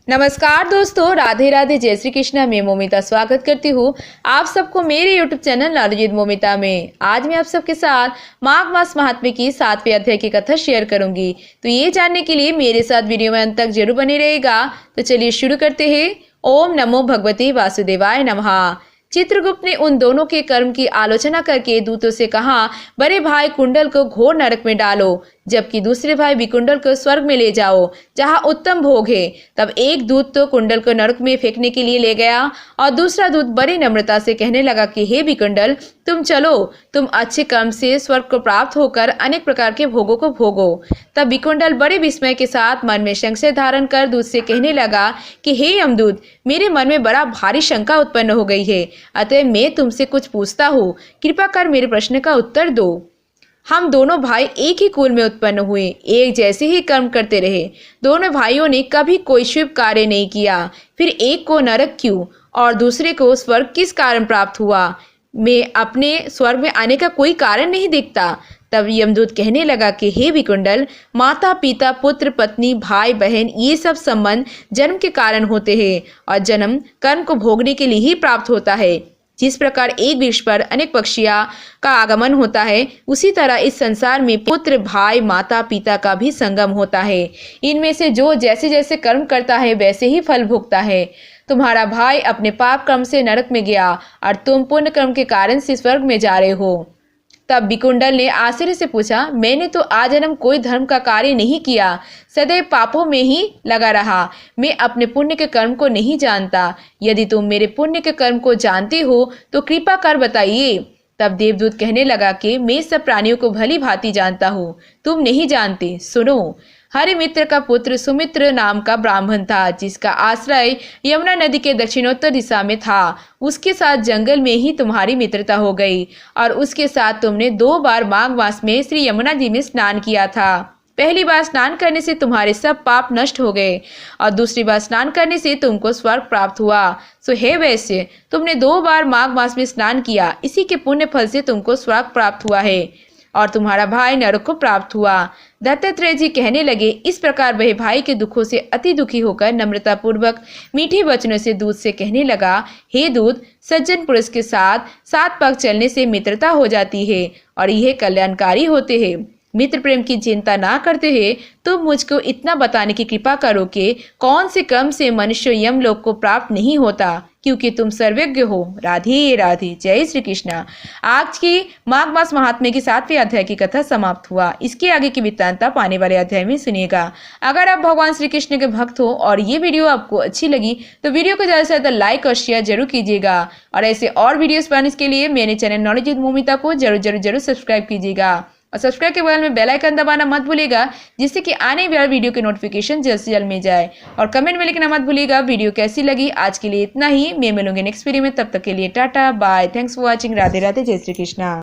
नमस्कार दोस्तों, राधे राधे, जय श्री कृष्णा। मैं मोमिता स्वागत करती हूँ आप सबको मेरे YouTube channel knowledge with Momita में। आज मैं आप सबके साथ माघ मास महात्म्य की 7वें अध्याय की कथा शेयर करूंगी। तो ये जानने के लिए मेरे साथ वीडियो में अंत तक जरूर बने रहेगा। तो चलिए शुरू करते हैं। ओम नमो भगवते वासुदेवाय नमः। चित्रगुप्त ने उन दोनों के कर्म की आलोचना करके दूतों से कहा, बड़े भाई कुंडल को घोर नरक में डालो, जबकि दूसरे भाई विकुंडल को स्वर्ग में ले जाओ, जहां उत्तम भोग है। तब एक दूत तो कुंडल को नरक में फेंकने के लिए ले गया और दूसरा दूत बड़ी नम्रता से कहने लगा कि हे विकुंडल, तुम चलो, तुम अच्छे कर्म से स्वर्ग को प्राप्त होकर अनेक प्रकार के भोगों को भोगो। तब विकुंडल बड़े विस्मय के साथ मन में संशय धारण कर दूत से कहने लगा कि हे यमदूत, मेरे मन में बड़ा भारी शंका उत्पन्न हो गई है, अतः मैं तुमसे कुछ पूछता हूँ, कृपा कर मेरे प्रश्न का उत्तर दो। हम दोनों भाई एक ही कुल में उत्पन्न हुए, एक जैसे ही कर्म करते रहे। दोनों भाइयों ने कभी कोई शुभ कार्य नहीं किया, फिर एक को नरक क्यों और दूसरे को स्वर्ग किस कारण प्राप्त हुआ? मैं अपने स्वर्ग में आने का कोई कारण नहीं देखता। तब यमदूत कहने लगा कि हे विकुंडल, माता पिता पुत्र पत्नी भाई बहन ये सब संबंध जन्म के कारण होते हैं और जन्म कर्म को भोगने के लिए ही प्राप्त होता है। जिस प्रकार एक वृक्ष पर अनेक पक्षियों का आगमन होता है, उसी तरह इस संसार में पुत्र भाई माता पिता का भी संगम होता है। इनमें से जो जैसे जैसे कर्म करता है वैसे ही फल भोगता है। तुम्हारा भाई अपने पाप कर्म से नरक में गया और तुम पुण्य कर्म के कारण से स्वर्ग में जा रहे हो। तब विकुंडल ने आश्चर्य से पूछा, मैंने तो आजन्म कोई धर्म का कार्य नहीं किया, सदैव पापों में ही लगा रहा। मैं अपने पुण्य के कर्म को नहीं जानता। यदि तुम मेरे पुण्य के कर्म को जानते हो तो कृपा कर बताइए। तब देवदूत कहने लगा कि मैं सब प्राणियों को भली भांति जानता हूँ, तुम नहीं जानते। सुनो, हरिमित्र का पुत्र सुमित्र नाम का ब्राह्मण था, जिसका आश्रय यमुना नदी के दक्षिणोत्तर दिशा में था। उसके साथ जंगल में ही तुम्हारी मित्रता हो गई और उसके साथ तुमने 2 बार माघ मास में श्री यमुना जी में स्नान किया था। पहली बार स्नान करने से तुम्हारे सब पाप नष्ट हो गए और दूसरी बार स्नान करने से तुमको स्वर्ग प्राप्त हुआ। सो हे वैश्य, तुमने 2 बार माघ मास में स्नान किया, इसी के पुण्य फल से तुमको स्वर्ग प्राप्त हुआ है और तुम्हारा भाई नरक को प्राप्त हुआ। दत्तात्रेय जी कहने लगे, इस प्रकार वह भाई के दुखों से अति दुखी होकर नम्रता पूर्वक मीठे वचनों से दूत से कहने लगा, हे दूत, सज्जन पुरुष के साथ 7 पग चलने से मित्रता हो जाती है और यह कल्याणकारी होते हैं। मित्र प्रेम की चिंता ना करते हैं तो मुझको इतना बताने की कृपा करो कि कौन से कर्म से मनुष्य यमलोक को प्राप्त नहीं होता, क्योंकि तुम सर्वज्ञ हो। राधे राधे, जय श्री कृष्णा। आज की माघ मास महात्म्य की 7वें अध्याय की कथा समाप्त हुआ। इसके आगे की वृत्तांत आप आने वाले अध्याय में सुनिएगा। अगर आप भगवान श्री कृष्ण के भक्त हो और ये वीडियो आपको अच्छी लगी तो वीडियो को ज़्यादा से ज़्यादा लाइक और शेयर जरूर कीजिएगा और ऐसे और वीडियोस पाने के लिए मेरे चैनल नॉलेज विद मोमिता को जरूर सब्सक्राइब कीजिएगा और सब्सक्राइब के बगल में बेल आइकन दबाना मत भूलिएगा, जिससे कि आने वाले वीडियो के नोटिफिकेशन जल्द से जल्द मिल जाए। और कमेंट में लिखना मत भूलिएगा वीडियो कैसी लगी। आज के लिए इतना ही, मैं मिलूंगी नेक्स्ट वीडियो में। तब तक के लिए tata bye, thanks for watching. Radhe Radhe, जय श्री कृष्णा।